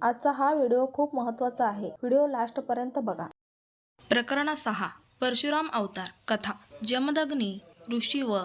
आजचा हा व्हिडिओ खूप महत्त्वाचा आहे. व्हिडिओ लास्टपर्यंत बघा. प्रकरण 6. परशुराम अवतार कथा. जमदग्नी ऋषी व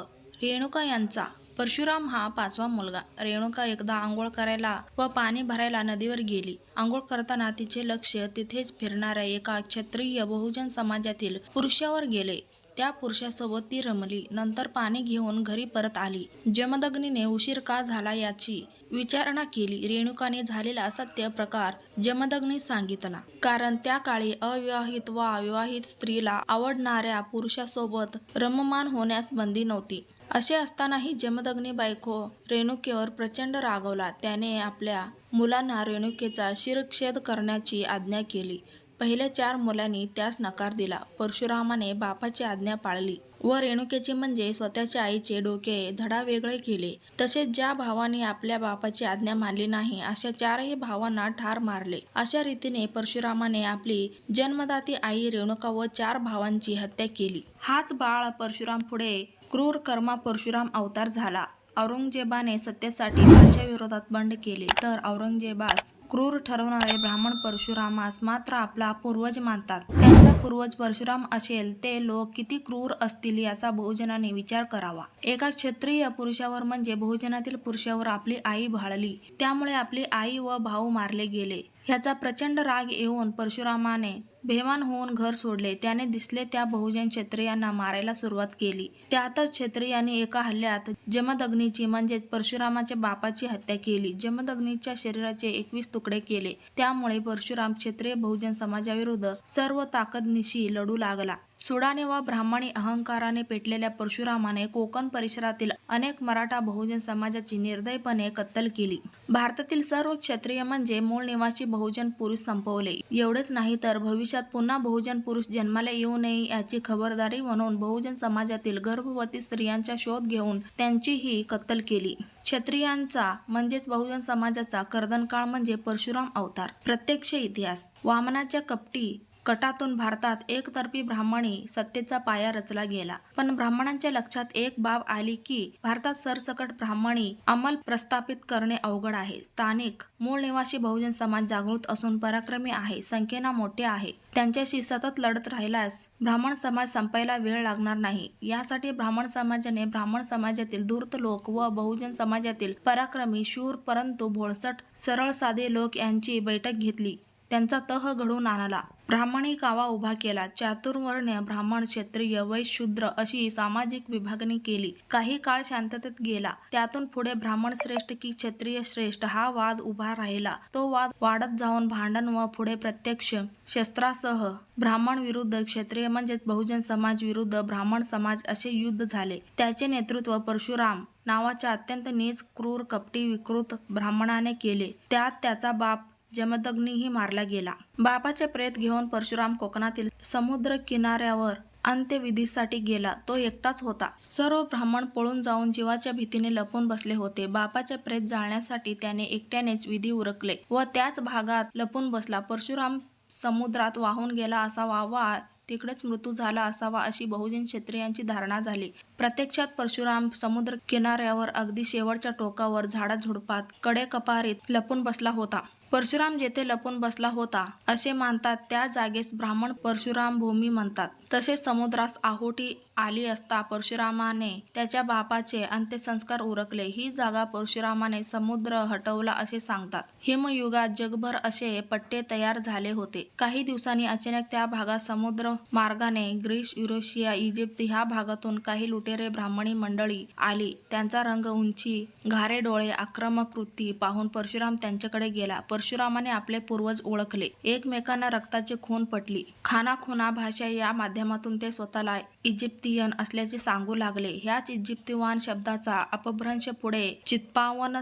रेणुका यांचा. परशुराम हा 5वा मुलगा. रेणुका एकदा आंघोळ करायला व पाणी भरायला नदीवर गेली. आंघोळ करताना तिचे लक्ष तिथेच फिरणाऱ्या एका क्षत्रिय बहुजन समाजातील पुरुषावर गेले. त्या पुरुषासोबत ती रमली. नंतर पाणी घेऊन घरी परत आली. जमदग्नीने उशीर का झाला याची विचारणा केली. रेणुकाने झालेला सत्य प्रकार जमदग्नी सांगितला. कारण त्या काळी अविवाहित वा विवाहित स्त्रीला आवडणाऱ्या पुरुषासोबत रममाण होण्यास बंदी नव्हती. असे असतानाही जमदग्नी बायको रेणुकेवर प्रचंड रागावला. त्याने आपल्या मुलांना रेणुकेचा शिरच्छेद करण्याची आज्ञा केली. पहिल्या 4 मुलांनी त्यास नकार दिला. परशुरामाने बापाची आज्ञा पाळली व रेणुकेचे म्हणजे स्वतःच्या आईचे डोके धडावेगळे केले. तसेच ज्या भावाने आपल्या बापाची आज्ञा मानली नाही अशा 4ही भावांना ठार मारले. अशा रीतीने परशुरामाने आपली जन्मदाती आई रेणुका व 4 भावांची हत्या केली. हाच बाळ परशुराम पुढे क्रूर कर्मा परशुराम अवतार झाला. औरंगजेबाने सत्तेसाठी बादशा विरोधात बंड केले तर औरंगजेबास क्रूर ठरवणारे ब्राह्मण परशुरामास मात्र आपला पूर्वज मानतात. त्यांचा पूर्वज परशुराम असेल ते लोक किती क्रूर असतील याचा बहुजनांनी विचार करावा. एका क्षत्रिय पुरुषावर म्हणजे बहुजनातील पुरुषावर आपली आई भाळली. त्यामुळे आपली आई व भाऊ मारले गेले. ह्याचा प्रचंड राग येऊन परशुरामाने बेमान होऊन घर सोडले. त्याने दिसले त्या बहुजन क्षत्रियांना मारायला सुरुवात केली. त्यातच क्षत्रियांनी एका हल्ल्यात जमदग्नीची म्हणजेच परशुरामाच्या बापाची हत्या केली. जमदग्नीच्या शरीराचे 21 तुकडे केले. त्यामुळे परशुराम क्षत्रिय बहुजन समाजाविरुद्ध सर्व ताकदनिशी लढू लागला. सुडाने व ब्राह्मणी अहंकाराने पेटलेल्या परशुरामाने कोकण परिसरातील अनेक मराठा बहुजन समाजाची निर्दयपणे कत्तल केली. भारतातील सर्व क्षत्रिय म्हणजे मूळ निवासी बहुजन पुरुष संपवले. एवढेच नाही तर भविष्यात पुन्हा बहुजन पुरुष जन्माला येऊ नये याची खबरदारी म्हणून बहुजन समाजातील गर्भवती स्त्रियांचा शोध घेऊन त्यांचीही कत्तल केली. क्षत्रियांचा म्हणजेच बहुजन समाजाचा कर्दनकाळ म्हणजे परशुराम अवतार. प्रत्यक्ष इतिहास. वामनाच्या कपटी कटातून भारतात एकतर्फी ब्राह्मणी सत्तेचा पाया रचला गेला. पण ब्राह्मणांच्या लक्षात एक बाब आली की भारतात सरसकट ब्राह्मणी अंमल प्रस्थापित करणे अवघड आहे. स्थानिक मूळ निवासी बहुजन समाज जागृत असून पराक्रमी आहे, संख्येने मोठे आहे. त्यांच्याशी सतत लढत राहिल्यास ब्राह्मण समाज संपायला वेळ लागणार नाही. यासाठी ब्राह्मण समाजाने ब्राह्मण समाजातील धूर्त लोक व बहुजन समाजातील पराक्रमी, शूर परंतु भोळसट, सरळ साधे लोक यांची बैठक घेतली. त्यांचा तह घडवून आणला. ब्राह्मणी कावा उभा केला. चातुर्वर्ण्य ब्राह्मण, क्षत्रिय, वैश्य, शूद्र अशी सामाजिक विभागणी केली. काही काळ शांततेत गेला. त्यातून पुढे ब्राह्मण श्रेष्ठ की क्षत्रिय श्रेष्ठ हा वाद उभा राहिला. तो वाद वाढत जाऊन भांडण व पुढे प्रत्यक्ष शस्त्रासह ब्राह्मण विरुद्ध क्षत्रिय म्हणजेच बहुजन समाज विरुद्ध ब्राह्मण समाज असे युद्ध झाले. त्याचे नेतृत्व परशुराम नावाच्या अत्यंत नीच, क्रूर, कपटी, विकृत ब्राह्मणाने केले. त्यात त्याचा बाप जमदग्नीही मारला गेला. बापाचे प्रेत घेऊन परशुराम कोकणातील समुद्र किनाऱ्यावर अंत्यविधीसाठी गेला. तो एकटाच होता. सर्व ब्राह्मण पळून जाऊन जीवाच्या भीतीने लपून बसले होते. बापाचे प्रेत जाळण्यासाठी त्याने एकट्यानेच विधी उरकले व त्याच भागात लपून बसला. परशुराम समुद्रात वाहून गेला असावा वा तिकडेच मृत्यू झाला असावा अशी बहुजन क्षत्रियांची धारणा झाली. प्रत्यक्षात परशुराम समुद्र किनाऱ्यावर अगदी शेवटच्या टोकावर झाडाझुडपात कडेकपारीत लपून बसला होता. परशुराम जेथे लपून बसला होता असे मानतात त्या जागेस ब्राह्मण परशुराम भूमी म्हणतात. तसेच समुद्रास आहुती आली असता परशुरामाने त्याच्या बापाचे अंत्यसंस्कार उरकले. ही जागा परशुरामाने समुद्र हटवला असे सांगतात. हिमयुगात जगभर असे पट्टे तयार झाले होते. काही दिवसांनी अचानक त्या भागात समुद्र मार्गाने ग्रीस, युरेशिया, इजिप्त ह्या भागातून काही लुटेरे ब्राह्मणी मंडळी आली. त्यांचा रंग, उंची, घारे डोळे, आक्रमक वृत्ती पाहून परशुराम त्यांच्याकडे गेला. परशुरामाने आपले पूर्वज ओळखले. एकमेकांना रक्ताची खून पटली. खानाखुणा भाषा या माध्यमातून ते स्वतःला इजिप्तियन असल्याचे सांगू लागले. ह्याच इजिप्तिवान शब्दाचा अपभ्रंश पुढे चित्पावन,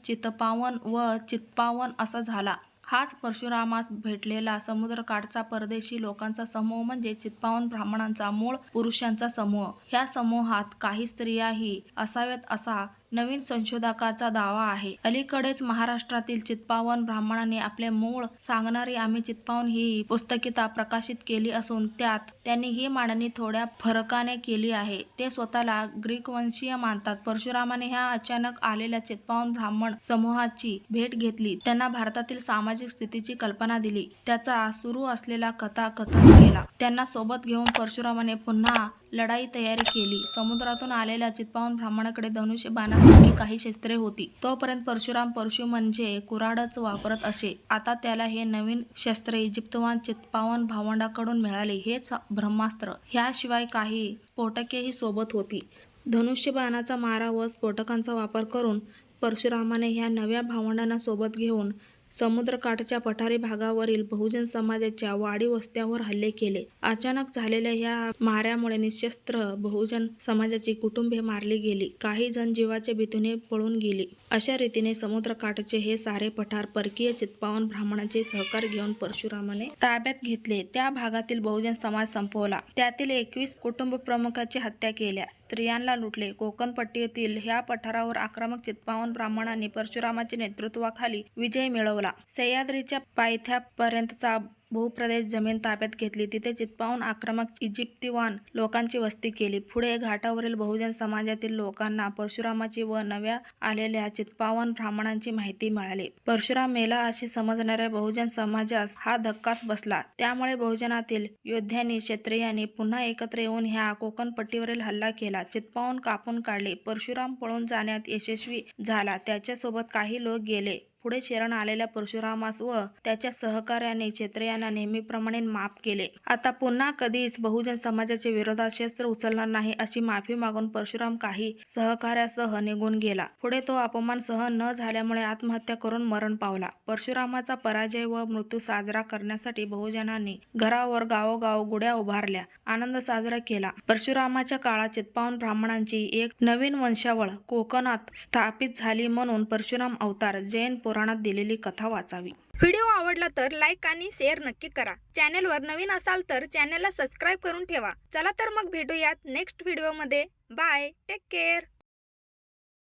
चितपावन व चित्पावन असा झाला. हाच परशुरामास भेटलेला समुद्रकाठचा परदेशी लोकांचा समूह म्हणजे चित्पावन ब्राह्मणांचा मूळ पुरुषांचा समूह. ह्या समूहात काही स्त्रियाही असाव्यात असा नवीन संशोधकाचा दावा आहे. अलीकडेच महाराष्ट्रातील चित्पावन ब्राह्मणांनी आपले मूळ सांगणारी आम्ही चित्पावन ही पुस्तकिता प्रकाशित केली असून त्यात त्यांनी ही मांडणी थोड्या फरकाने केली आहे. ते स्वतःला ग्रीक वंशीय मानतात. परशुरामाने ह्या अचानक आलेल्या चित्पावन ब्राह्मण समूहाची भेट घेतली, त्यांना भारतातील सामाजिक स्थितीची कल्पना दिली, त्याचा सुरू असलेला कथाकथन केला. त्यांना सोबत घेऊन परशुरामाने पुन्हा लढाई तयारी केली. समुद्रातून आलेल्या चित्पावन ब्राह्मणाकडे धनुष्य बाणासारखी काही शस्त्रे होती. तोपर्यंत परशुराम परशु म्हणजे कुऱ्हाडच वापरत असे. आता त्याला हे नवीन शस्त्रे इजिप्तवान चित्पावन भावंडाकडून मिळाले, हेच ब्रह्मास्त्र. ह्याशिवाय काही स्फोटकेही सोबत होती. धनुष्य बाणाचा मारा व स्फोटकांचा वापर करून परशुरामाने ह्या नव्या भावंडांना सोबत घेऊन समुद्रकाठच्या पठारी भागावरील बहुजन समाजाच्या वाडी वस्त्यांवर हल्ले केले. अचानक झालेल्या ह्या माऱ्यामुळे निशस्त्र बहुजन समाजाची कुटुंबे मारली गेली. काही जण जीवाच्या भीतीने पळून गेली. अशा रीतीने समुद्रकाठचे हे सारे पठार परकीय चित्पावन ब्राह्मणांचे सहकार घेऊन परशुरामाने ताब्यात घेतले. त्या भागातील बहुजन समाज संपवला. त्यातील 21 कुटुंब प्रमुखांची हत्या केल्या. स्त्रियांना लुटले. कोकण पट्टीतील ह्या पठारावर आक्रमक चित्पावन ब्राह्मणांनी परशुरामाच्या नेतृत्वाखाली विजय मिळवला. सह्याद्रीच्या पायथ्यापर्यंतचा भूप्रदेश जमीन ताब्यात घेतली. तिथे चित्पावन आक्रमक इजिप्तिवान लोकांची वस्ती केली. पुढे घाटावरील बहुजन समाजातील लोकांना परशुरामाची व नव्या आलेल्या चित्पावन ब्राह्मणांची माहिती मिळाली. परशुराम मेला असे समजणाऱ्या बहुजन समाजास हा धक्काच बसला. त्यामुळे बहुजनातील योद्ध्यांनी क्षत्रियांनी पुन्हा एकत्र येऊन ह्या कोकणपट्टीवरील हल्ला केला. चित्पावन कापून काढले. परशुराम पळून जाण्यात यशस्वी झाला. त्याच्यासोबत काही लोक गेले. पुढे शरण आलेल्या परशुरामास व त्याच्या सहकाऱ्यांनी क्षत्रियांना नेहमीप्रमाणे माफ केले. आता पुन्हा कधीच बहुजन समाजाच्या विरोधात शस्त्र उचलणार नाही अशी माफी मागून परशुराम काही सहकाऱ्यासह निघून गेला. पुढे तो अपमान सहन न झाल्यामुळे आत्महत्या करून मरण पावला. परशुरामाचा पराजय व मृत्यू साजरा करण्यासाठी बहुजनांनी घरावर गावोगाव गुढ्या उभारल्या, आनंद साजरा केला. परशुरामाच्या काळात चित्पावन ब्राह्मणांची एक नवीन वंशावळ कोकणात स्थापित झाली म्हणून परशुराम अवतार जैन पुराणात दिलेली कथा वाचावी. व्हिडिओ आवडला तर लाईक आणि शेअर नक्की करा. चॅनलवर नवीन असाल तर चॅनलला सबस्क्राईब करून ठेवा. चला तर मग भेटूयात नेक्स्ट व्हिडिओमध्ये. Bye, take care.